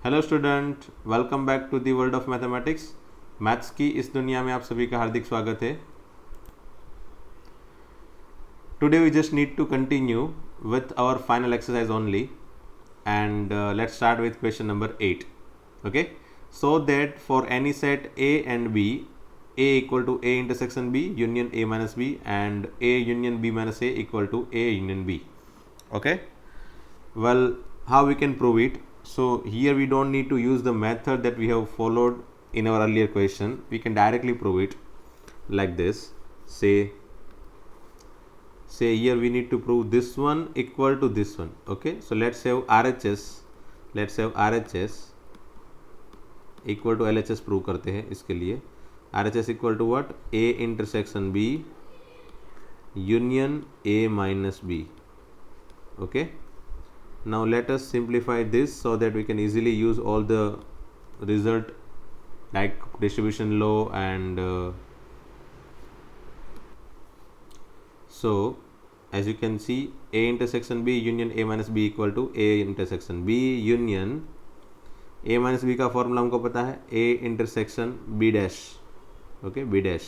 Hello student, welcome back to the world of mathematics. Maths की इस दुनिया में आप सभी का हार्दिक स्वागत है। Today we just need to continue with our final exercise only and let's start with question number 8. Okay, so that for any set A and B, A equal to A intersection B union A minus B and A union B minus A equal to A union B. Okay, well, how we can prove it? So here we don't need to use the method that we have followed in our earlier question. We can directly prove it like this. Say here we need to prove this one equal to this one. Okay, so let's have RHS equal to LHS prove करते हैं। इसके लिए RHS equal to what? A intersection B union A minus B. Okay, now let us simplify this so that we can easily use all the result like distribution law and so as you can see, A intersection B union A minus B equal to A intersection B union A minus B का formula हमको पता है A intersection B dash. Okay, B dash.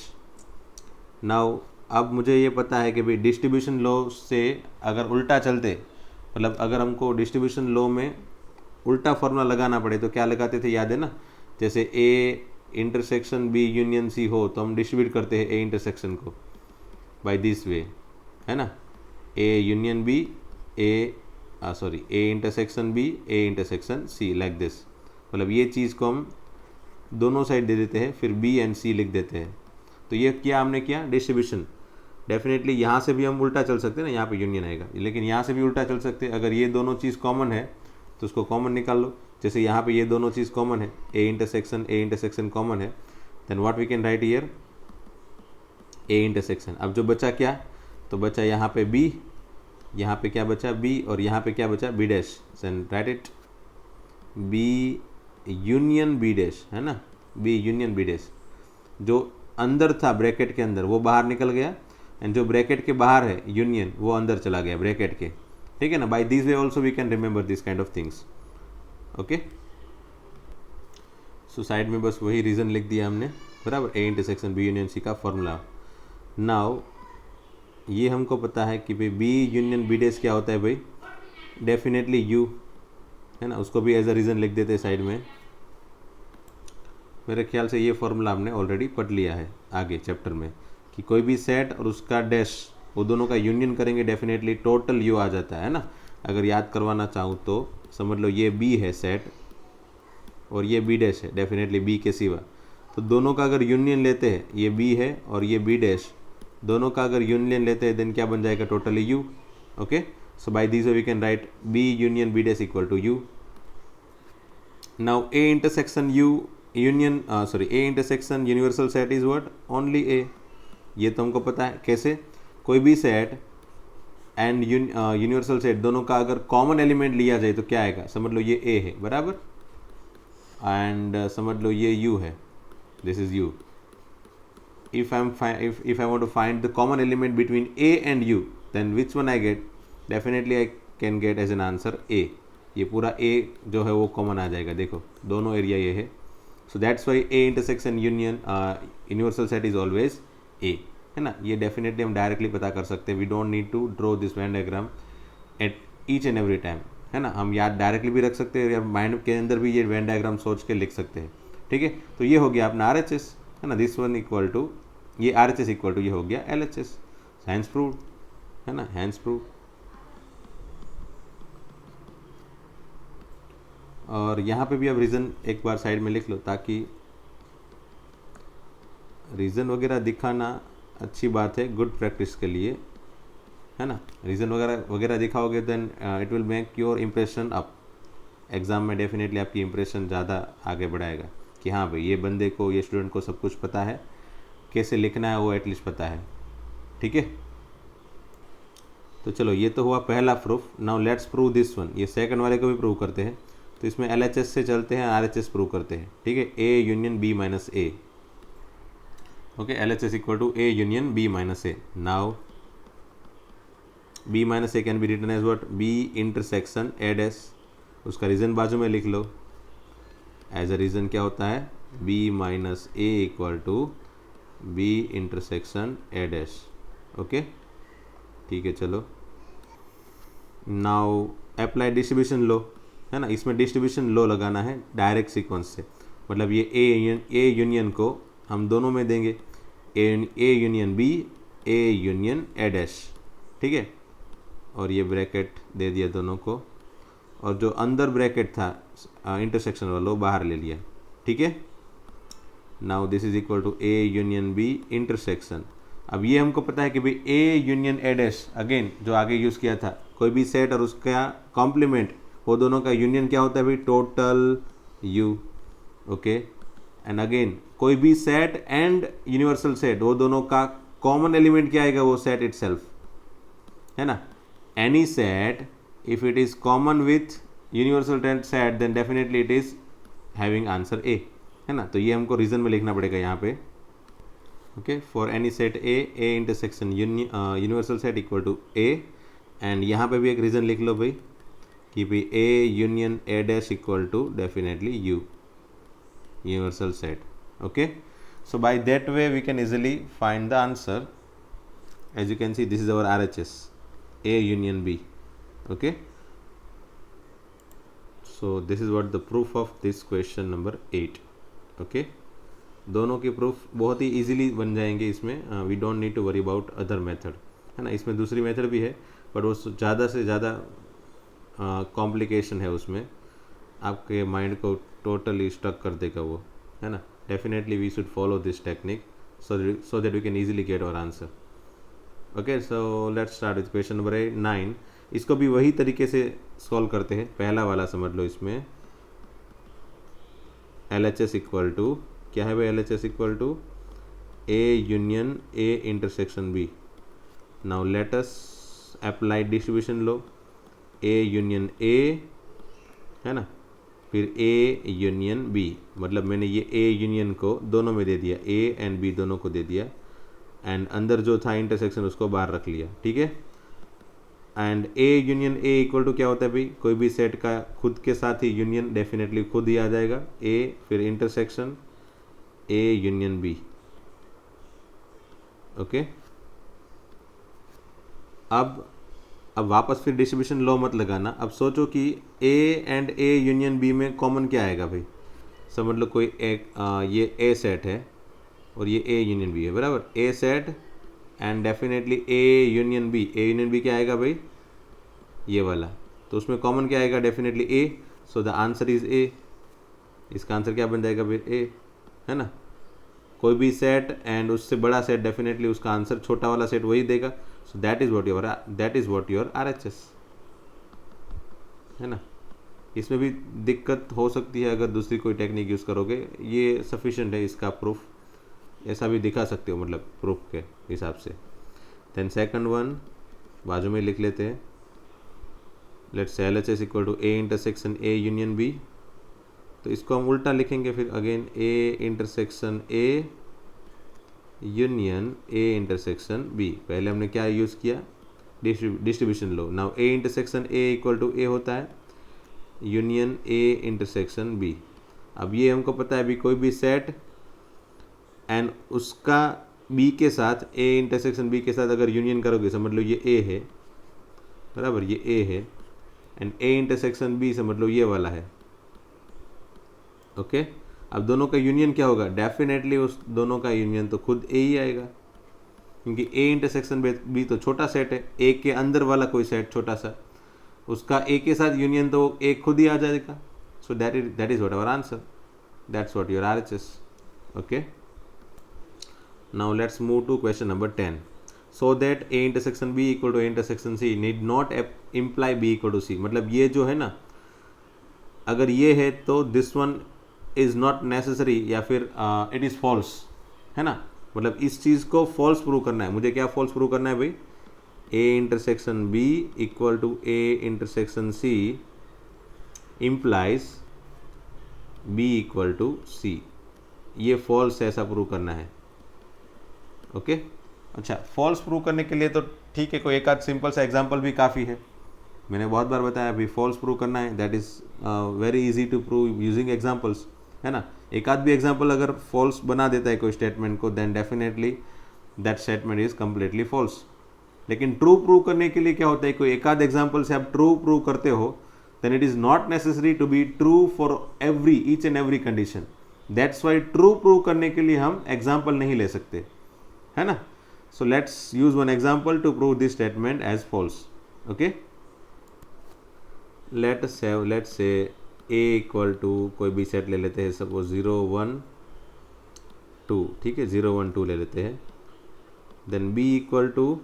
Now अब मुझे ये पता है कि भाई डिस्ट्रीब्यूशन लॉ से अगर उल्टा चलते, मतलब अगर हमको डिस्ट्रीब्यूशन लॉ में उल्टा फॉर्मूला लगाना पड़े तो क्या लगाते थे, याद है ना? जैसे A intersection B union C हो तो हम डिस्ट्रीब्यूट करते हैं A इंटरसेक्शन को बाय दिस वे, है ना? A union B A intersection B A intersection C like this. मतलब ये चीज़ को हम दोनों साइड दे देते हैं, फिर B एंड C लिख देते हैं। तो ये क्या हमने किया, डिस्ट्रीब्यूशन। डेफिनेटली यहाँ से भी हम उल्टा चल सकते हैं ना, यहाँ पे यूनियन आएगा, लेकिन यहाँ से भी उल्टा चल सकते हैं। अगर ये दोनों चीज़ कॉमन है तो उसको कॉमन निकाल लो। जैसे यहाँ पे ये दोनों चीज़ कॉमन है, A इंटरसेक्शन कॉमन है, then what we can write here A intersection. अब जो बचा क्या, तो बचा यहाँ पे B, यहाँ पे क्या बचा B, और यहाँ पे क्या बचा B dash. Then write it B union B dash, है ना? B union B dash. जो अंदर था ब्रैकेट के अंदर वो बाहर निकल गया, एंड जो ब्रैकेट के बाहर है यूनियन वो अंदर चला गया ब्रैकेट के। ठीक है ना? By this way also we can remember this kind of things. Okay, so side में बस वही रीज़न लिख दिया हमने, बराबर। A intersection B union C का फॉर्मूला। नाउ ये हमको पता है कि भाई B यूनियन B डैश क्या होता है भाई, डेफिनेटली U, है ना? उसको भी एज अ रीज़न लिख देते हैं साइड में। मेरे ख्याल से ये फॉर्मूला हमने ऑलरेडी पढ़ लिया है आगे चैप्टर में, कि कोई भी सेट और उसका डैश वो दोनों का यूनियन करेंगे डेफिनेटली टोटल U आ जाता है ना? अगर याद करवाना चाहूँ तो समझ लो ये B है सेट और ये B डैश है, डेफिनेटली B के सिवा। तो दोनों का अगर यूनियन लेते हैं, ये B है और ये B डैश, दोनों का अगर यूनियन लेते हैं देन क्या बन जाएगा, totally U। Okay, so by this way we can write B union B dash equal to U। Now A intersection A intersection universal set is what, only A। ये तो हमको पता है। कैसे? कोई भी सेट एंड यूनिवर्सल सेट दोनों का अगर कॉमन एलिमेंट लिया जाए तो क्या आएगा, समझ लो ये A है, बराबर, एंड समझ लो ये U है, this is U। if I want to find the common element between A and U, then which one I get? Definitely I can get as an answer A। ये पूरा A जो है वो common आ जाएगा। देखो दोनों area ये है, so that's why A intersection union universal set is always A, है ना? ये डेफिनेटली हम डायरेक्टली पता कर सकते हैं। We don't need to draw this Venn diagram at each and every time, है ना? हम याद डायरेक्टली भी रख सकते हैं या माइंड के अंदर भी ये वेन डायग्राम सोच के लिख सकते हैं। ठीक है, तो ये हो गया अपना RHS, है ना? दिस वन इक्वल टू ये RHS इक्वल टू ये हो गया LHS। हैंस प्रूव्ड, है ना? Hence proved. और यहाँ पे भी अब रीज़न एक बार साइड में लिख लो, ताकि रीज़न वगैरह दिखाना अच्छी बात है, गुड प्रैक्टिस के लिए, है ना? रीज़न वगैरह दिखाओगे then it will make your impression up. Exam में डेफिनेटली आपकी इम्प्रेशन ज़्यादा आगे बढ़ाएगा कि हाँ भाई ये बंदे को, ये स्टूडेंट को सब कुछ पता है, कैसे लिखना है वो एटलीस्ट पता है। ठीक है, तो चलो ये तो हुआ पहला proof. Now let's prove this one. ये सेकंड वाले को भी प्रूव करते हैं, तो इसमें LHS से चलते हैं, RHS प्रूव करते हैं। ठीक है, A union B minus A। Okay, LHS equal to A union B minus A। Now B minus A can be written as what, B intersection A dash. उसका रीजन बाजू में लिख लो, एज अ रीज़न क्या होता है, B minus A equal to B intersection A dash. Okay, ठीक है, चलो नाउ अप्लाई डिस्ट्रीब्यूशन लो, है ना। इसमें डिस्ट्रीब्यूशन लो लगाना है डायरेक्ट सीक्वेंस से, मतलब ये ए यूनियन को हम दोनों में देंगे, A union B, A union A dash, ठीक है। और ये ब्रैकेट दे दिया दोनों को, और जो अंदर ब्रैकेट था इंटरसेक्शन वाला वो बाहर ले लिया, ठीक है। Now this is equal to A union B intersection. अब ये हमको पता है कि भाई A union A dash, again जो आगे यूज़ किया था, कोई भी सेट और उसका कॉम्प्लीमेंट, वो दोनों का यूनियन क्या होता है भाई, total you. Okay, and again कोई भी सेट एंड यूनिवर्सल सेट, वो दोनों का कॉमन एलिमेंट क्या आएगा, वो सेट इटसेल्फ, है ना। Any set if it is common with universal set then definitely it is having answer A, है ना। तो ये हमको रीजन में लिखना पड़ेगा यहाँ पे। Okay, for any set A intersection universal set equal to A, and यहाँ पे भी एक रीजन लिख लो भाई कि भाई A union A dash equal to definitely U, universal set. Okay, so by that way we can easily find the answer. As you can see, this is our RHS, A union B. Okay, so this is what the proof of this question number 8. Okay, दोनों के proof बहुत ही easily बन जाएंगे इसमें, we don't need to worry about other method, है ना। इसमें दूसरी मेथड भी है बट वो ज़्यादा से ज़्यादा कॉम्प्लिकेशन है, उसमें आपके माइंड को टोटली स्टक कर देगा वो, है ना। Definitely we should follow this technique so that we can easily get our answer. Okay, so let's start with question number 9। इसको भी वही तरीके से सॉल्व करते हैं, पहला वाला समझ लो। इसमें L H S equal to क्या है भाई, L H S equal to A union A intersection B. Now let us apply distribution लो, ए यूनियन ए, है ना, फिर ए यूनियन बी, मतलब मैंने ये ए यूनियन को दोनों में दे दिया, ए एंड बी दोनों को दे दिया, एंड अंदर जो था इंटरसेक्शन उसको बाहर रख लिया, ठीक है। And A union A equal to क्या होता है भाई, कोई भी सेट का खुद के साथ ही यूनियन डेफिनेटली खुद ही आ जाएगा, ए फिर intersection A union B. Okay, अब वापस फिर डिस्ट्रीब्यूशन लॉ मत लगाना। अब सोचो कि A and A union B में कॉमन क्या आएगा भाई, समझ लो कोई एक ये ए सेट है और ये ए यूनियन बी है, बराबर। A set and definitely A union B क्या आएगा भाई, ये वाला। तो उसमें कॉमन क्या आएगा, definitely A, so the answer is a. इसका आंसर क्या बन जाएगा भाई, ए, है ना। कोई भी सेट एंड उससे बड़ा सेट, डेफिनेटली उसका आंसर छोटा वाला सेट वही देगा, सो that is what your RHS, है ना। इसमें भी दिक्कत हो सकती है अगर दूसरी कोई टेक्निक यूज़ करोगे, ये सफिशिएंट है इसका प्रूफ, ऐसा भी दिखा सकते हो मतलब प्रूफ के हिसाब से। देन सेकंड वन बाजू में लिख लेते हैं, let's say LHS equal to A intersection A union B. तो इसको हम उल्टा लिखेंगे फिर, again A intersection A union A intersection B. पहले हमने क्या यूज़ किया, डिस्ट्रीब्यूशन लो। Now A intersection A equal to A होता है यूनियन ए इंटरसेक्शन बी। अब ये हमको पता है अभी कोई भी सेट एंड उसका बी के साथ, ए इंटरसेक्शन बी के साथ अगर यूनियन करोगे, समझ लो ये ए है, बराबर, ये ए है, एंड ए इंटरसेक्शन बी समझ लो ये वाला है। ओके, अब दोनों का यूनियन क्या होगा, डेफिनेटली उस दोनों का यूनियन तो खुद ए ही आएगा, क्योंकि ए इंटरसेक्शन बी तो छोटा सेट है, ए के अंदर वाला कोई सेट छोटा सा, उसका ए के साथ यूनियन तो ए खुद ही आ जाएगा। So that is what our answer, that's what your RHS। Okay, now let's move to question number 10। So that A intersection B equal to A intersection C need not imply B equal to C. मतलब ये जो है ना, अगर ये है तो this one is not necessary, या फिर इट इज़ फॉल्स, है ना। मतलब इस चीज़ को फॉल्स प्रूव करना है मुझे। क्या फॉल्स प्रूव करना है भाई, A intersection B equal to A intersection C implies B equal to C. ये फॉल्स है, ऐसा प्रूव करना है। ओके, अच्छा, फॉल्स प्रूव करने के लिए तो ठीक है, कोई एक आध सिंपल सा एग्जांपल भी काफ़ी है। मैंने बहुत बार बताया अभी, फॉल्स प्रूव करना है that is very easy to prove using examples. है ना। एक आध भी एग्जाम्पल अगर फॉल्स बना देता है कोई स्टेटमेंट को, then definitely that statement is completely false. लेकिन ट्रू प्रूव करने के लिए क्या होता है, कोई एक आध एग्जाम्पल से आप ट्रू प्रूव करते हो, then it is not necessary to be true for every each and every condition. That's why true prove करने के लिए हम एग्जाम्पल नहीं ले सकते, है ना। So let's use one example to prove this statement as false. Okay, let's say a equal to कोई भी सेट ले लेते हैं, सपोज 0 1 2, ठीक है, 0 1 2 ले लेते हैं। Then b equal to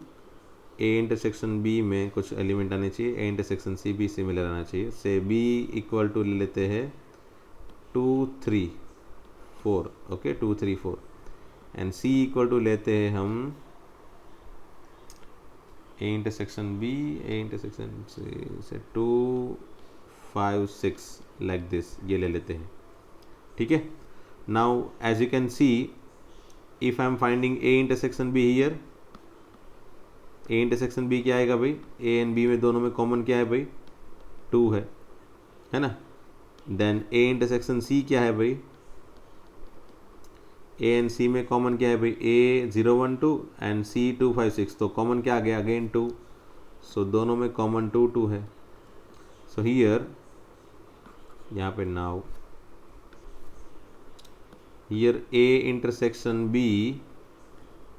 a intersection b में कुछ एलिमेंट आने चाहिए, a इंटरसेक्शन c भी सिमिलर आना चाहिए। से b इक्वल टू ले लेते हैं 2 3 4, okay 2 3 4, and c equal to लेते हैं हम a intersection b, a intersection से 2 5 6 लाइक दिस, ये ले लेते हैं, ठीक है। Now as you can see, if I am finding a intersection b here, a intersection b क्या आएगा भाई, a एंड b में दोनों में कॉमन क्या है भाई, 2 है ना। देन a इंटरसेक्शन c क्या है भाई, a एंड c में कॉमन क्या है भाई, a 0 1 2 एंड c 2 5 6, तो कॉमन क्या आ गया अगेन 2, सो दोनों में कॉमन 2 2 है। सो हियर, यहाँ पे now here a intersection b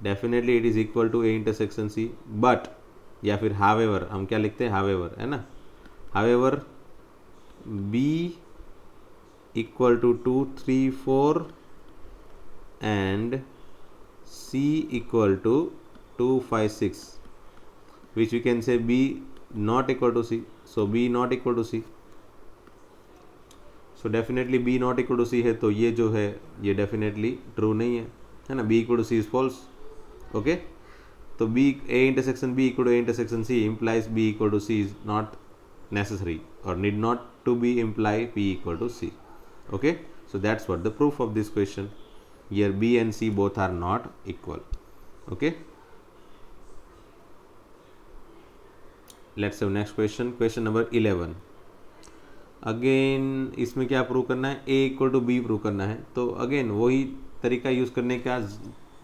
definitely it is equal to a intersection c, but या फिर हावेवर, हम क्या लिखते हैं हावेवर, है ना। However b equal to 2 3 4 and c equal to 2 5 6, which we can say b not equal to c, so b not equal to c, so definitely b not equal to c है, तो ये जो है ये definitely true नहीं है ना, b equal to c is false। okay, तो b a intersection b equal to a intersection c implies b equal to c is not necessary or need not to be imply b equal to c। okay, so that's what the proof of this question। Here b and c both are not equal। okay, let's have next question, question number 11। Again इसमें क्या prove करना है, a equal to b prove करना है। तो again वही तरीका use करने का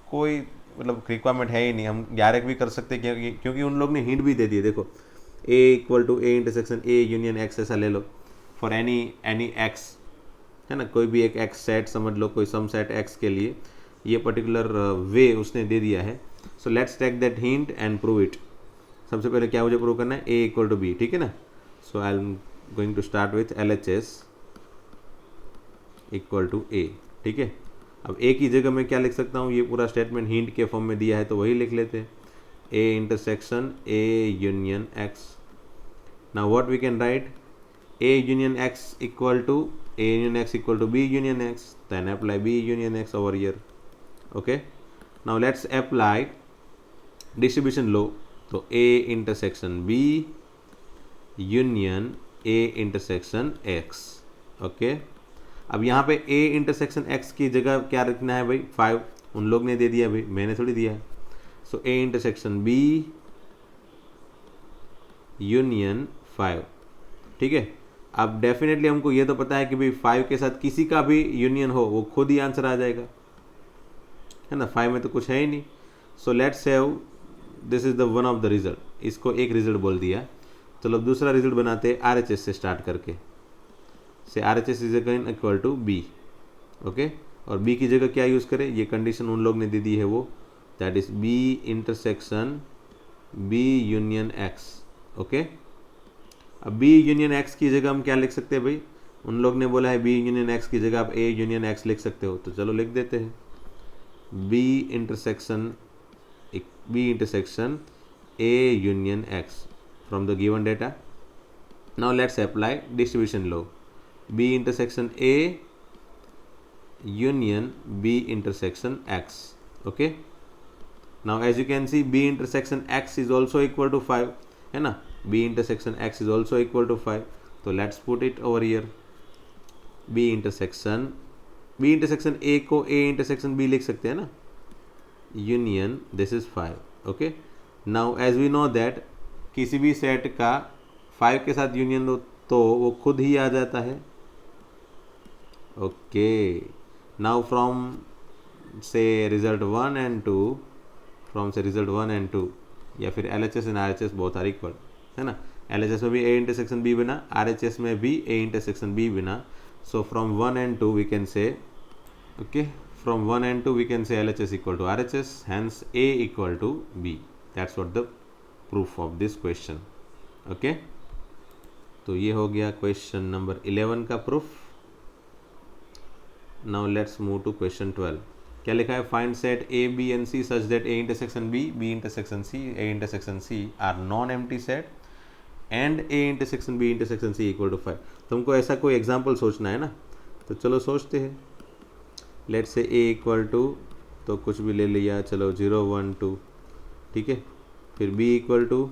कोई मतलब रिक्वायरमेंट है ही नहीं, हम डायरेक्ट भी कर सकते हैं, क्योंकि उन लोग ने हिंट भी दे दिए। देखो a equal to a intersection a union x ऐसा ले लो फॉर एनी x, है ना, कोई भी एक x सेट समझ लो, कोई सम सेट x के लिए ये पर्टिकुलर वे उसने दे दिया है। So let's take that hint and prove it. सबसे पहले क्या मुझे प्रूव करना है, a इक्वल टू b, ठीक है ना। So I am going to start with LHS equal to a, ठीक है। अब a की जगह मैं क्या लिख सकता हूँ, ये पूरा स्टेटमेंट हिंट के फॉर्म में दिया है तो वही लिख लेते हैं, a intersection a union x। Now what we can write, a union x equal to a union x equal to b union x, then apply b union x over here। okay, now let's apply distribution law। तो a intersection b union a intersection x। okay, अब यहाँ पे a intersection x की जगह क्या रखना है भाई, 5, उन लोग ने दे दिया भाई, मैंने थोड़ी दिया है। सो a intersection b union 5, ठीक है। अब डेफिनेटली हमको ये तो पता है कि भाई 5 के साथ किसी का भी यूनियन हो वो खुद ही आंसर आ जाएगा, है ना, 5 में तो कुछ है ही नहीं। So let's save this is the one of the result, इसको एक रिजल्ट बोल दिया। चलो अब दूसरा रिजल्ट बनाते हैं RHS से स्टार्ट करके, say RHS is again equal to b। Okay, और b की जगह क्या यूज़ करें, ये कंडीशन उन लोग ने दे दी है वो, that is b intersection b union x। Okay, अब b यूनियन x की जगह हम क्या लिख सकते हैं भाई, उन लोग ने बोला है b यूनियन x की जगह आप a यूनियन x लिख सकते हो, तो चलो लिख देते हैं b intersection a union x from the given data. Now let's apply distribution law, b intersection a union b intersection x। Okay, now as you can see b intersection x is also equal to 5, है ना, b intersection x is also equal to 5, तो let's put it over here। b intersection a को a intersection b लिख सकते हैं ना, union this is 5। Okay, now as we know that किसी भी सेट का 5 के साथ यूनियन हो तो वो खुद ही आ जाता है, ओके, नाउ फ्रॉम से रिजल्ट 1 एंड 2, फ्रॉम से रिजल्ट 1 एंड 2, या फिर LHS and RHS both are equal, है ना। LHS में भी A इंटरसेक्शन B बना, RHS में भी A इंटरसेक्शन B बना. So from 1 and 2 we can say, okay, from 1 and 2 we can say LHS equal to RHS, hence A equal to B. That's what the proof of this question. Okay, तो ये हो गया question number 11 का proof. Now let's move to question 12. क्या लिखा है? Find set A, B and C such that A intersection B, B intersection C, A intersection C are non-empty set and A intersection B intersection C equal to 5. तुमको ऐसा कोई example सोचना है ना, तो चलो सोचते हैं. लेट से A इक्वल टू, तो कुछ भी ले लिया, चलो 0 1 2, ठीक है. फिर B इक्वल टू,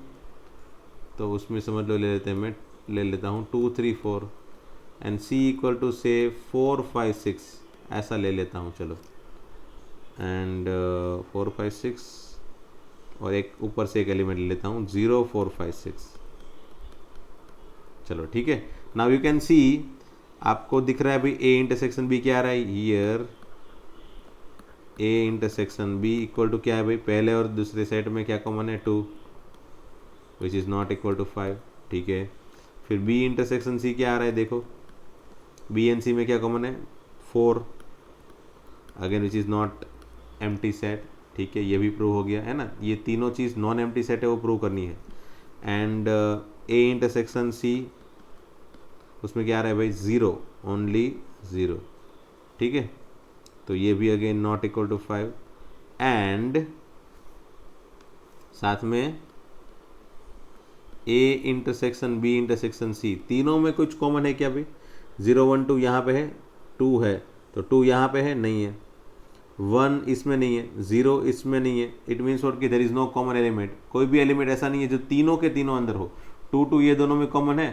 तो उसमें समझ लो ले लेते हैं, मैं ले लेता हूँ 2 3 4, एंड C इक्वल टू से 4 5 6, ऐसा ले लेता हूँ चलो. एंड 4 5 6 और एक ऊपर से एक एलिमेंट ले लेता हूँ 0 4 5 6. चलो ठीक है. नाउ यू कैन सी, आपको दिख रहा है भाई A इंटरसेक्शन B क्या आ रहा है here. A intersection B equal to क्या है भाई, पहले और दूसरे सेट में क्या कॉमन है 2, which is not equal to 5, ठीक है. फिर B इंटरसेक्शन C क्या आ रहा है, देखो B एंड C में क्या कॉमन है 4, again which is not empty set, ठीक है. ये भी प्रूव हो गया है ना. ये तीनों चीज़ नॉन एम्प्टी सेट है, वो प्रूव करनी है. एंड A इंटरसेक्शन C, उसमें क्या आ रहा है भाई 0, ओनली 0, ठीक है. तो ये भी again not equal to 5. And साथ में A intersection B intersection C, तीनों में कुछ कॉमन है क्या भाई. 0 1 2 यहाँ पे है, 2 है, तो 2 यहाँ पे है, नहीं है. 1 इसमें नहीं है, 0 इसमें नहीं है. इट मीन्स वॉट कि there is no common element. कोई भी एलिमेंट ऐसा नहीं है जो तीनों के तीनों अंदर हो. 2 2 ये दोनों में कॉमन है,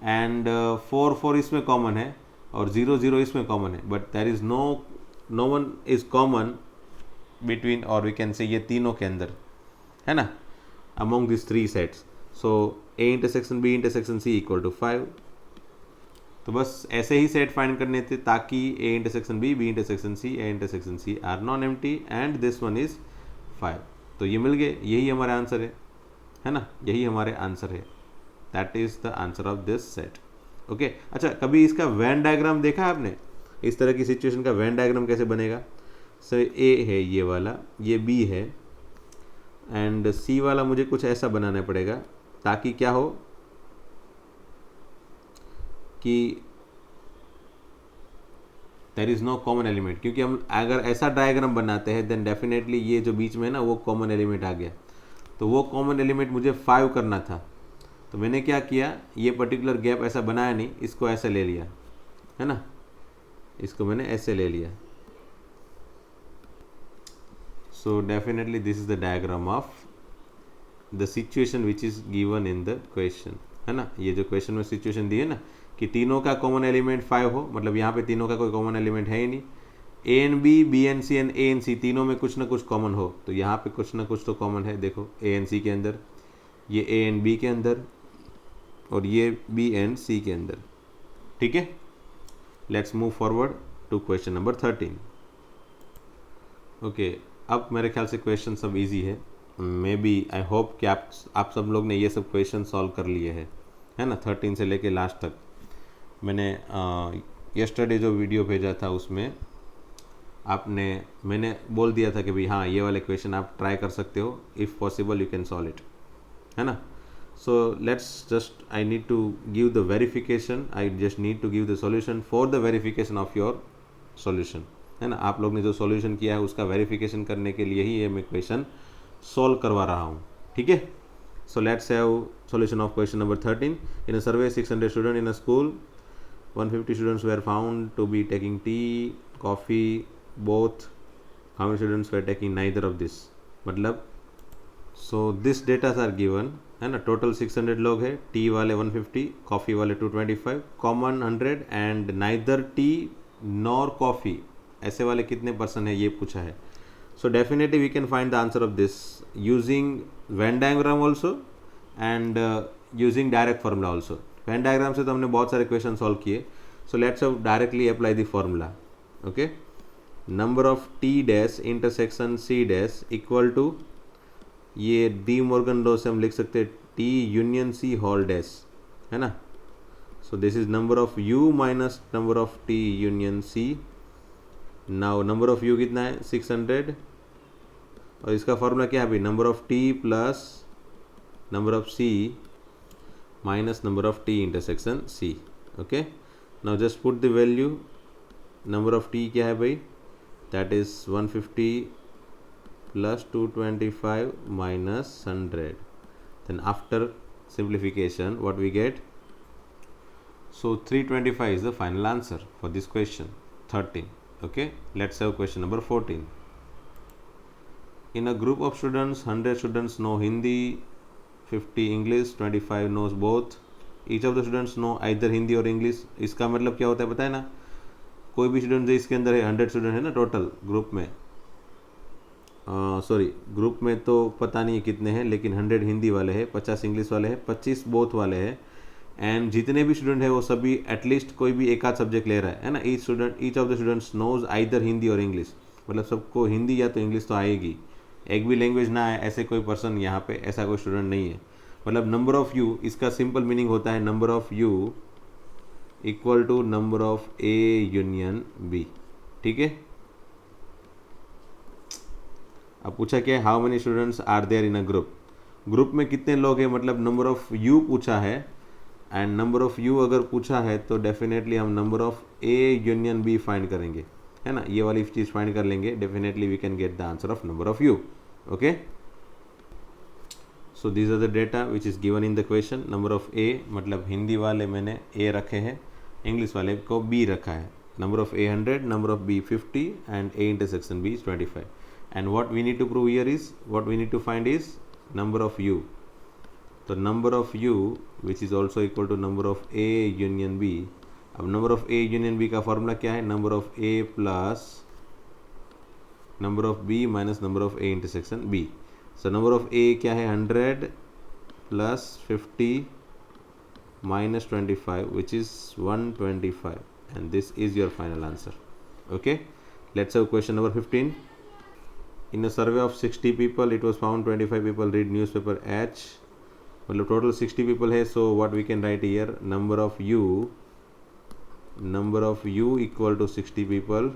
एंड 4 4 इसमें कॉमन है, और 0 0 इसमें कॉमन है. But there is no one is common between, और वी कैन से ये तीनों के अंदर, है ना, among this 3 sets. So A intersection B intersection C equal to 5. तो बस ऐसे ही सेट फाइंड करने थे ताकि A intersection B, B intersection C, A intersection C are non empty and this one is 5. तो ये मिल गए, यही हमारा आंसर है ना, यही हमारे आंसर है. That is the answer of this set. Okay. अच्छा, कभी इसका वेन डायग्राम देखा है आपने? इस तरह की सिचुएशन का वेन डायग्राम कैसे बनेगा? सो A है ये वाला, ये B है, एंड C वाला मुझे कुछ ऐसा बनाना पड़ेगा ताकि क्या हो कि there is no common element. क्योंकि हम अगर ऐसा डायग्राम बनाते हैं देन डेफिनेटली ये जो बीच में है ना वो कॉमन एलिमेंट आ गया. तो वो कॉमन एलिमेंट मुझे 5 करना था. तो मैंने क्या किया, ये पर्टिकुलर गैप ऐसा बनाया नहीं, इसको ऐसे ले लिया, है ना, इसको मैंने ऐसे ले लिया. So definitely this is the diagram of the situation which is given in the question, है ना. ये जो क्वेश्चन में सिचुएशन दी है ना कि तीनों का कॉमन एलिमेंट 5 हो, मतलब यहाँ पे तीनों का कोई कॉमन एलिमेंट है ही नहीं. A and B, B and C and A and C तीनों में कुछ ना कुछ कॉमन हो, तो यहाँ पे कुछ ना कुछ तो कॉमन है. देखो A एंड C के अंदर, ये A एंड B के अंदर, और ये B एंड C के अंदर, ठीक है. Let's move forward to question number 13. ओके, अब मेरे ख्याल से क्वेश्चन सब इजी है. मे बी, आई होप कि आप सब लोग ने ये सब क्वेश्चन सॉल्व कर लिए हैं, है ना, 13 से लेके लास्ट तक. मैंने यस्टरडे जो वीडियो भेजा था उसमें मैंने बोल दिया था कि भाई हाँ, ये वाले क्वेश्चन आप ट्राई कर सकते हो, if possible you can solve it, है ना. So let's just, I need to give the verification, I just need to give the solution for the verification of your solution, है ना. आप लोग ने जो सॉल्यूशन किया है उसका वेरिफिकेशन करने के लिए ही ये मैं क्वेश्चन सॉल्व करवा रहा हूँ, ठीक है. So let's have solution of question number 13. In a survey 600 student in a school, 150 students were found to be taking tea, coffee, both. How many students were taking neither of this? मतलब so this data are given, है ना. Total 600 लोग हैं, T वाले 150, coffee वाले 225, common 100 and neither tea nor coffee, ऐसे वाले कितने पर्सन है ये पूछा है. So definitely we can find the answer of this using Venn diagram also and using direct formula also. Venn diagram से तो हमने बहुत सारे क्वेश्चन सॉल्व किए. So let's have directly apply the formula. Okay, number of T dash intersection C dash equal to, ये De Morgan law से हम लिख सकते हैं T union C whole dash, है ना. So this is number of U minus number of T union C. Now number of U कितना है 600, और इसका फॉर्मूला क्या है भाई, number of T plus number of C minus number of T intersection C. Okay, now just put the value. Number of T क्या है भाई, that is 150 plus 225 minus 100. Then after simplification what we get, so 325 is the final answer for this question 13. Okay, let's have question number 14. In a group of students, 100 students know Hindi, 50 English, 25 knows both. Each of the students know either Hindi or English. इसका मतलब क्या होता है पता है ना, कोई भी स्टूडेंट जो इसके अंदर है, 100 स्टूडेंट है ना टोटल ग्रुप में, सॉरी ग्रुप में तो पता नहीं कितने हैं, लेकिन 100 हिंदी वाले हैं, 50 इंग्लिश वाले हैं, 25 बोथ वाले हैं, एंड जितने भी स्टूडेंट है वो सभी एटलीस्ट कोई भी एक आध सब्जेक्ट ले रहा है ना. Each of the students knows either Hindi और इंग्लिश, मतलब सबको हिंदी या तो इंग्लिश तो आएगी, एक भी लैंग्वेज ना आए ऐसे कोई पर्सन यहाँ पे, ऐसा कोई स्टूडेंट नहीं है. मतलब नंबर ऑफ यू, इसका सिंपल मीनिंग होता है number of U equal to number of A union B. ठीक है, अब पूछा क्या है, how many students are there in a group. Group में कितने लोग हैं, मतलब नंबर ऑफ यू पूछा है, एंड नंबर ऑफ यू अगर पूछा है तो डेफिनेटली हम number of A union B find करेंगे, है ना. ये वाली चीज़ फाइंड कर लेंगे, definitely we can get the answer of number of U. Okay, so these are the data which is given in the question. Number of A मतलब हिंदी वाले मैंने ए रखे हैं, इंग्लिश वाले को बी रखा है. Number of A 100, number of B 50, and A intersection B 25. And what we need to prove here is, what we need to find is number of u. So number of u which is also equal to number of a union b. अब number of a union b का formula क्या है, number of a plus number of b minus number of a intersection b. So number of a क्या है 100 plus 50 minus 25 which is 125, and this is your final answer. Okay, let's have question number 15. In a survey of 60 people, it was found 25 people read newspaper H. मतलब total 60 people है, so what we can write here, number of u equal to 60 people.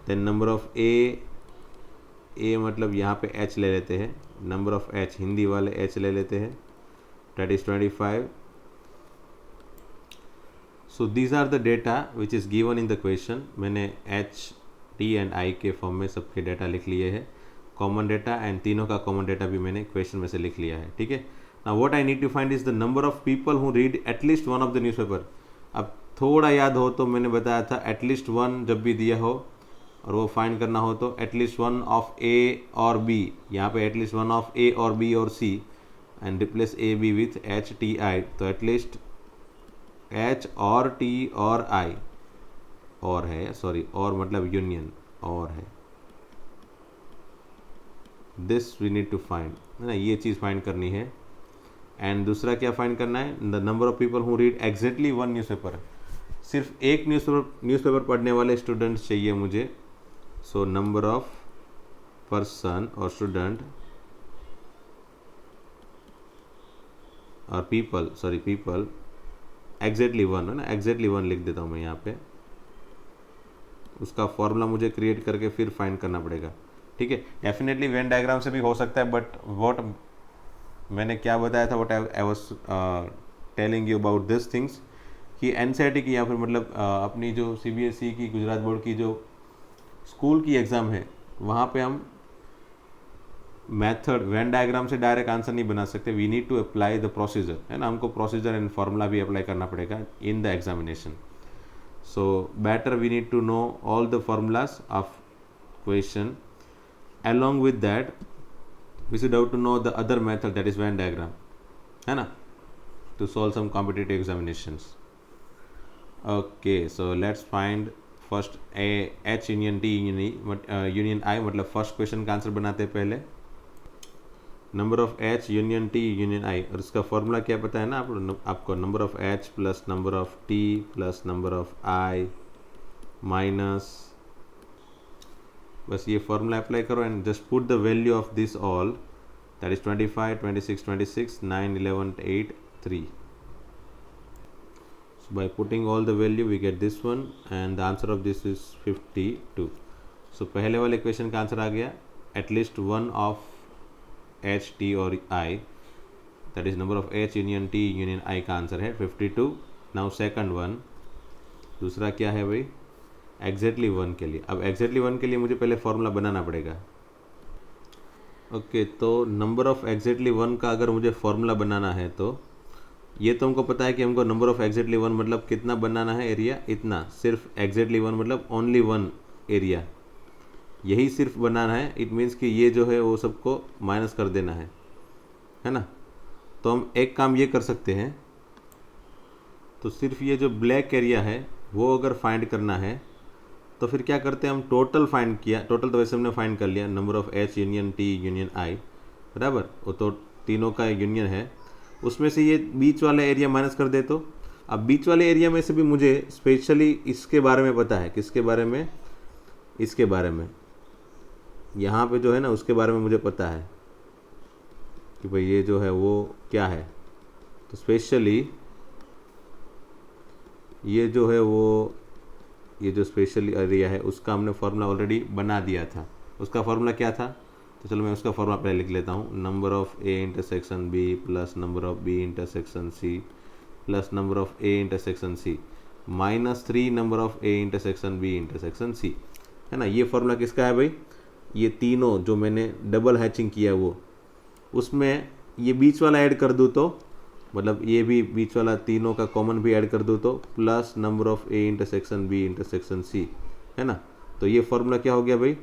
Then number of a मतलब यहाँ पे H ले लेते हैं, number of H Hindi वाले H ले लेते हैं, that is 25. So these are the data which is given in the question. मैंने H, T and I के फॉर्म में सबके डाटा लिख लिए हैं, कॉमन डेटा, एंड तीनों का कॉमन डेटा भी मैंने क्वेश्चन में से लिख लिया है. ठीक है, now what I need to find is the number of people who read at least one of the newspaper. अब थोड़ा याद हो तो मैंने बताया था एटलीस्ट वन जब भी दिया हो और वो फाइंड करना हो तो एटलीस्ट वन ऑफ ए और बी, यहाँ पे एटलीस्ट वन ऑफ ए और बी और C, and replace A B with H T I. तो एटलीस्ट एच और टी और आई, और है सॉरी, और मतलब यूनियन और है, this we need to find, है ना, ये चीज़ फाइंड करनी है. एंड दूसरा क्या फाइंड करना है, the number of people who read exactly one newspaper. सिर्फ एक न्यूज़पेपर पढ़ने वाले स्टूडेंट्स चाहिए मुझे. सो नंबर ऑफ पर्सन और स्टूडेंट और पीपल एग्जैक्टली वन, है ना, एग्जैक्टली वन लिख देता हूँ मैं यहाँ पे. उसका फॉर्मूला मुझे क्रिएट करके फिर फाइंड करना पड़ेगा. ठीक है, डेफिनेटली वेन डायग्राम से भी हो सकता है, बट व्हाट मैंने क्या बताया था, what I was telling you about this things, कि एनसीईआरटी की या फिर मतलब अपनी जो सीबीएसई की, गुजरात बोर्ड की जो स्कूल की एग्ज़ाम है, वहाँ पे हम मेथड वेन डायग्राम से डायरेक्ट आंसर नहीं बना सकते. We need to apply the procedure, है ना, हमको प्रोसीजर एंड फार्मूला भी अप्लाई करना पड़ेगा in the examination. So better we need to know all the formulas of question. Along with that, we should have to know the other method, that is Venn diagram, है ना, to solve some competitive examinations. Okay, so let's find first a H union T union E, union I, मतलब first question का answer बनाते हैं पहले. Number of H union T union I, और इसका formula क्या पता है ना आपको, number of H plus number of T plus number of I minus, बस ये फॉर्मूला अप्लाई करो and just put the value of this all, that is 25, 26, 26, 9, 11, 8, 3. So by putting all the value we get this one and the answer of this is 52. So पहले वाले question का answer आ गया, at least one of H T और I, that is number of H union T union I का answer है 52. Now second one, दूसरा क्या है भाई, एग्जैक्टली वन के लिए. अब एग्जैक्टली वन के लिए मुझे पहले फॉर्मूला बनाना पड़ेगा. ओके तो नंबर ऑफ एग्जैक्टली वन का अगर मुझे फॉर्मूला बनाना है तो ये तो हमको पता है कि हमको नंबर ऑफ एग्जैक्टली वन मतलब कितना बनाना है, एरिया इतना, सिर्फ एग्जैक्टली वन मतलब ओनली वन एरिया, यही सिर्फ बनाना है. इट मीन्स कि ये जो है वो सबको माइनस कर देना है ना. तो हम एक काम ये कर सकते हैं, तो सिर्फ ये जो ब्लैक एरिया है वो अगर फाइंड करना है तो फिर क्या करते हैं, हम टोटल फाइंड किया, टोटल तो वैसे हमने फाइंड कर लिया, number of H union T union I बराबर, वो तो तीनों का यूनियन है, उसमें से ये बीच वाला एरिया माइनस कर दे. तो अब बीच वाले एरिया में से भी मुझे स्पेशली इसके बारे में पता है, किसके बारे में, इसके बारे में, यहाँ पे जो है ना उसके बारे में मुझे पता है कि भाई ये जो है वो क्या है. तो स्पेशली ये जो है वो, ये जो स्पेशल एरिया है उसका हमने फार्मूला ऑलरेडी बना दिया था. उसका फार्मूला क्या था, तो चलो मैं उसका फार्मूला पहले लिख लेता हूँ. Number of A intersection B plus number of B intersection C plus number of A intersection C minus 3 number of A intersection B intersection C, है ना. ये फार्मूला किसका है भाई, ये तीनों जो मैंने डबल हैचिंग किया वो, उसमें ये बीच वाला ऐड कर दूँ तो मतलब ये भी बीच वाला तीनों का कॉमन भी ऐड कर दूँ तो plus number of A intersection B intersection C, है ना. तो ये फार्मूला क्या हो गया भाई,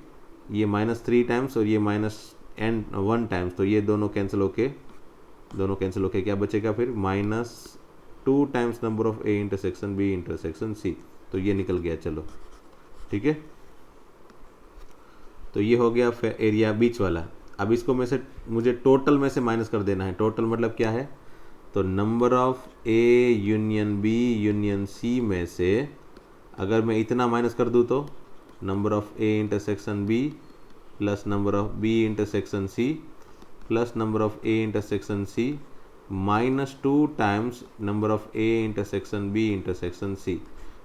ये -3 टाइम्स और ये -1 टाइम्स, तो ये दोनों कैंसिल होके क्या बचेगा फिर, -2 times number of A intersection B intersection C. तो ये निकल गया, चलो ठीक है. तो ये हो गया एरिया बीच वाला. अब इसको मुझे टोटल में से माइनस कर देना है. टोटल मतलब क्या है, तो number of A union B union C में से अगर मैं इतना माइनस कर दूँ तो number of A intersection B plus number of B intersection C plus number of A intersection C -2 times number of A intersection B intersection C.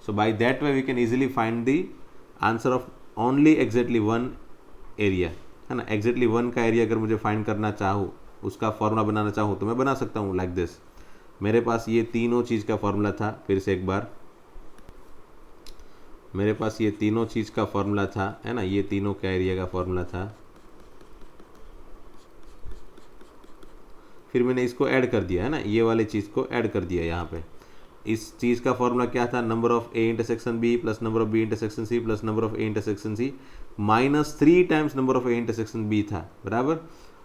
So by that way we can easily find the answer of only exactly one area, है ना. Exactly one का area अगर मुझे find करना चाहूँ, उसका formula बनाना चाहूँ तो मैं बना सकता हूँ लाइक दिस. मेरे पास ये तीनों चीज़ का फॉर्मूला था, फिर से एक बार मेरे पास ये तीनों चीज़ का फॉर्मूला था, है ना. ये तीनों का एरिया का फॉर्मूला था, फिर मैंने इसको ऐड कर दिया, है ना, ये वाली चीज़ को ऐड कर दिया यहाँ पे. इस चीज़ का फॉर्मूला क्या था, number of A intersection B plus number of B intersection C plus number of A intersection C -3 times number of A intersection B था बराबर.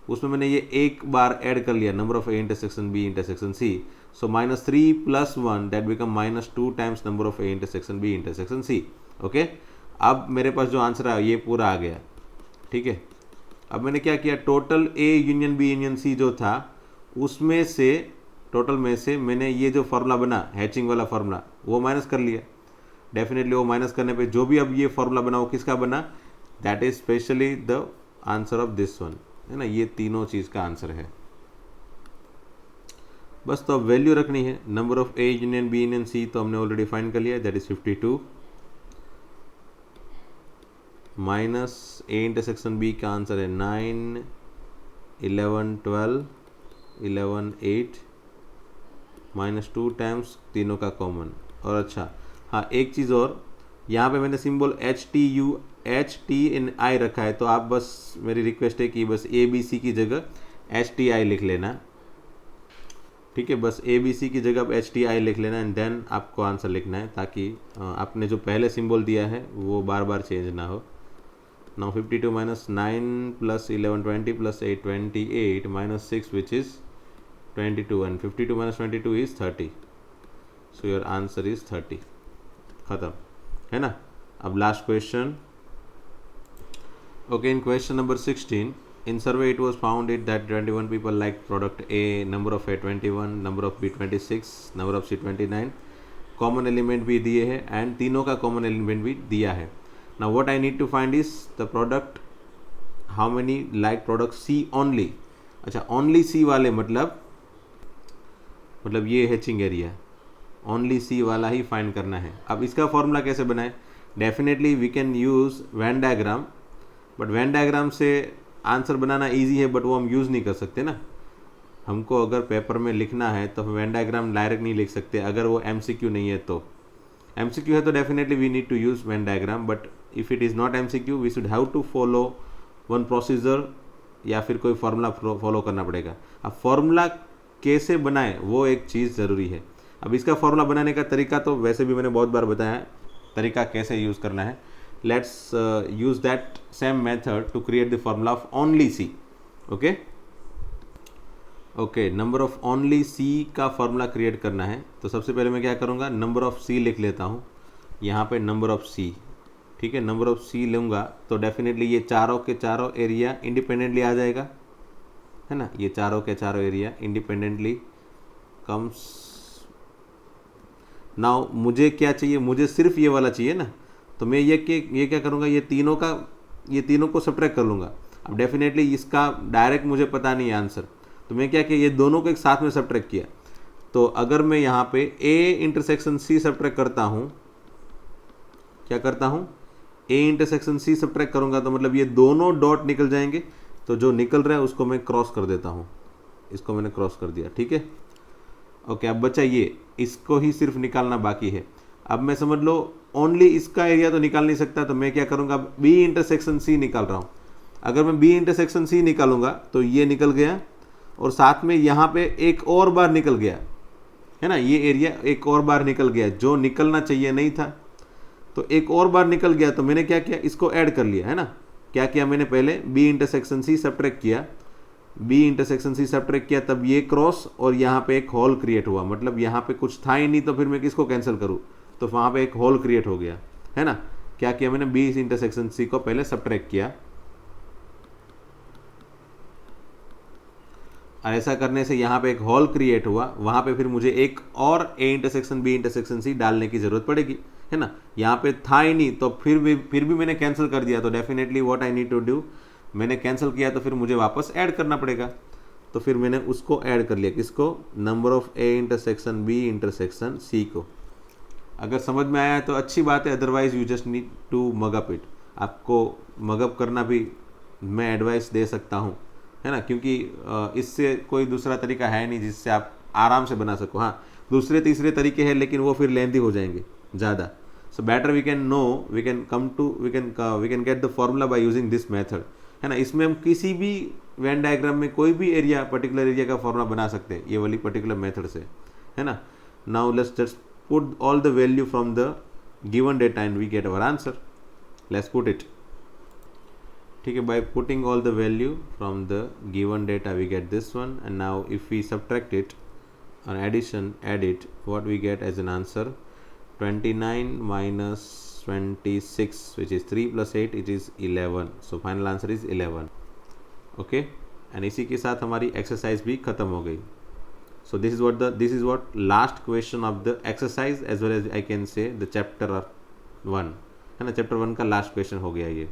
उसमें मैंने ये एक बार ऐड कर लिया, number of A intersection B intersection C. So -3 + 1 that become -2 times number of A intersection B intersection C. Okay, अब मेरे पास जो आंसर आया ये पूरा आ गया, ठीक है. अब मैंने क्या किया, total A union B union C जो था उसमें से, टोटल में से मैंने ये जो फार्मूला बना हैचिंग वाला फार्मूला वो माइनस कर लिया. डेफिनेटली वो माइनस करने पे जो भी अब ये फार्मूला बना वो किसका बना, that is specially the answer of this one, है ना. ये तीनों चीज़ का आंसर है. बस तो अब वैल्यू रखनी है. Number of A union B union C तो हमने ऑलरेडी फाइंड कर लिया, that is 52 minus A intersection B का आंसर है 9, 11, 12, 11, 8 -2 टाइम्स तीनों का कॉमन. और अच्छा हाँ, एक चीज़ और, यहाँ पे मैंने सिंबल HTI रखा है, तो आप बस, मेरी रिक्वेस्ट है कि बस ABC की जगह HTI लिख लेना, ठीक है. बस ABC की जगह आप HTI लिख लेना एंड देन आपको आंसर लिखना है, ताकि आपने जो पहले सिंबल दिया है वो बार बार चेंज ना हो. Now 52 -9 + 11 20 + 8 28 -6 which is 22 and 52 - 22 is 30. So your answer is 30. खत्म, है ना. अब last question. Okay, in question number 16 in survey it was found it that 21 people like product A, number of A 21, number of B 26, number of C 29, common element भी दिए हैं and तीनों का common element भी दिया है. Now what I need to find is the product how many like product C only. अच्छा, only C वाले मतलब ये हैचिंग एरिया, ओनली सी वाला ही फाइंड करना है. अब इसका फॉर्मूला कैसे बनाए? Definitely we can use Venn diagram, but Venn diagram से आंसर बनाना ईजी है, बट वो हम यूज़ नहीं कर सकते ना. हमको अगर पेपर में लिखना है तो वेन डायग्राम डायरेक्ट नहीं लिख सकते अगर वो MCQ नहीं है. तो MCQ है तो definitely we need to use Venn diagram, but if it is not MCQ we should have to follow one procedure या फिर कोई फार्मूला फॉलो करना पड़ेगा. अब फार्मूला कैसे बनाए वो एक चीज़ ज़रूरी है. अब इसका फार्मूला बनाने का तरीका तो वैसे भी मैंने बहुत बार बताया है, तरीका कैसे यूज़ करना है. Let's use that same method to create the formula of only C. Okay, number of only C का फार्मूला क्रिएट करना है. तो सबसे पहले मैं क्या करूँगा, नंबर ऑफ सी लिख लेता हूँ यहाँ पे, नंबर ऑफ सी. ठीक है, नंबर ऑफ सी लूँगा तो डेफिनेटली ये चारों के चारों एरिया इंडिपेंडेंटली आ जाएगा, है ना. ये चारों के चारों एरिया इंडिपेंडेंटली कम्स. नाउ मुझे क्या चाहिए, मुझे सिर्फ ये वाला चाहिए ना. तो मैं ये क्या करूँगा, ये तीनों को सब्ट्रैक्ट कर लूँगा. अब डेफिनेटली इसका डायरेक्ट मुझे पता नहीं है आंसर, तो मैं क्या किया, ये दोनों को एक साथ में सब्ट्रैक्ट किया. तो अगर मैं यहाँ पे A इंटरसेक्शन C सब्ट्रैक्ट करता हूँ, क्या करता हूँ, A इंटरसेक्शन C सब्ट्रैक्ट करूँगा तो मतलब ये दोनों डॉट निकल जाएंगे. तो जो निकल रहा है उसको मैं क्रॉस कर देता हूँ, इसको मैंने क्रॉस कर दिया. ठीक है, ओके. अब बचा ये, इसको ही सिर्फ निकालना बाकी है. अब मैं समझ लो ओनली इसका एरिया तो निकाल नहीं सकता, तो मैं क्या करूँगा, B इंटरसेक्शन C निकाल रहा हूँ. अगर मैं B इंटरसेक्शन C निकालूंगा तो ये निकल गया और साथ में यहाँ पे एक और बार निकल गया, है ना. ये एरिया एक और बार निकल गया, जो निकलना चाहिए नहीं था, तो एक और बार निकल गया. तो मैंने क्या किया, इसको ऐड कर लिया, है ना. क्या किया मैंने, पहले B इंटरसेक्शन C सब्ट्रैक्ट किया, B इंटरसेक्शन C सब्ट्रैक्ट किया, तब ये क्रॉस और यहाँ पे एक होल क्रिएट हुआ. मतलब यहाँ पे कुछ था ही नहीं, तो फिर मैं किसको कैंसिल करूँ, तो वहाँ पे एक होल क्रिएट हो गया, है ना. क्या किया मैंने, B इंटरसेक्शन C को पहले सब्ट्रैक्ट किया, और ऐसा करने से यहाँ पे एक होल क्रिएट हुआ. वहाँ पे फिर मुझे एक और A intersection B intersection C डालने की ज़रूरत पड़ेगी, है ना. यहाँ पे था ही नहीं, तो फिर भी मैंने कैंसिल कर दिया. तो definitely what I need to do, मैंने कैंसिल किया तो फिर मुझे वापस ऐड करना पड़ेगा. तो फिर मैंने उसको ऐड कर लिया, किसको, number of A intersection B intersection C को. अगर समझ में आया तो अच्छी बात है, otherwise you just need to mug up it. आपको मगअप करना भी मैं एडवाइस दे सकता हूँ, है ना, क्योंकि इससे कोई दूसरा तरीका है नहीं जिससे आप आराम से बना सको. हाँ, दूसरे तीसरे तरीके हैं, लेकिन वो फिर लेंथी हो जाएंगे ज़्यादा. So better we can get the formula by using this method, है ना. इसमें हम किसी भी वेन डायग्राम में कोई भी एरिया, पर्टिकुलर एरिया का फॉर्मूला बना सकते हैं ये वाली पर्टिकुलर मेथड से, है ना. Now let's just put all the value from the given data and we get our answer. Let's put it. ठीक है, by putting all the value from the given data we get this one, and now if we subtract it on addition, add it, what we get as an answer, 29 minus 26, which is 3 plus 8, it is 11. So final answer is 11. Okay, and इसी के साथ हमारी exercise भी खत्म हो गई. So this is what last question of the exercise, as well as I can say the chapter 1, है ना. chapter 1 का last question हो गया ये.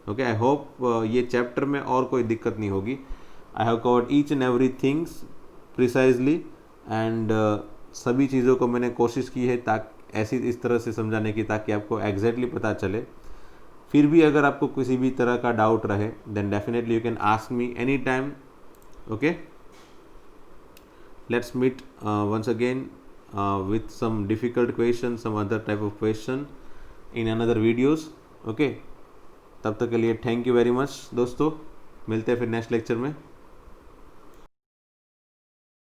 ओके, आई होप ये चैप्टर में और कोई दिक्कत नहीं होगी. I have covered each and every things precisely, and सभी चीज़ों को मैंने कोशिश की है ताकि इस तरह से समझाने की ताकि आपको एग्जैक्टली पता चले. फिर भी अगर आपको किसी भी तरह का डाउट रहे then definitely you can ask me any time. Okay, let's meet once again with some difficult question, some other type of question in another videos. ओके, तब तक के लिए थैंक यू वेरी मच दोस्तों. मिलते हैं फिर नेक्स्ट लेक्चर में.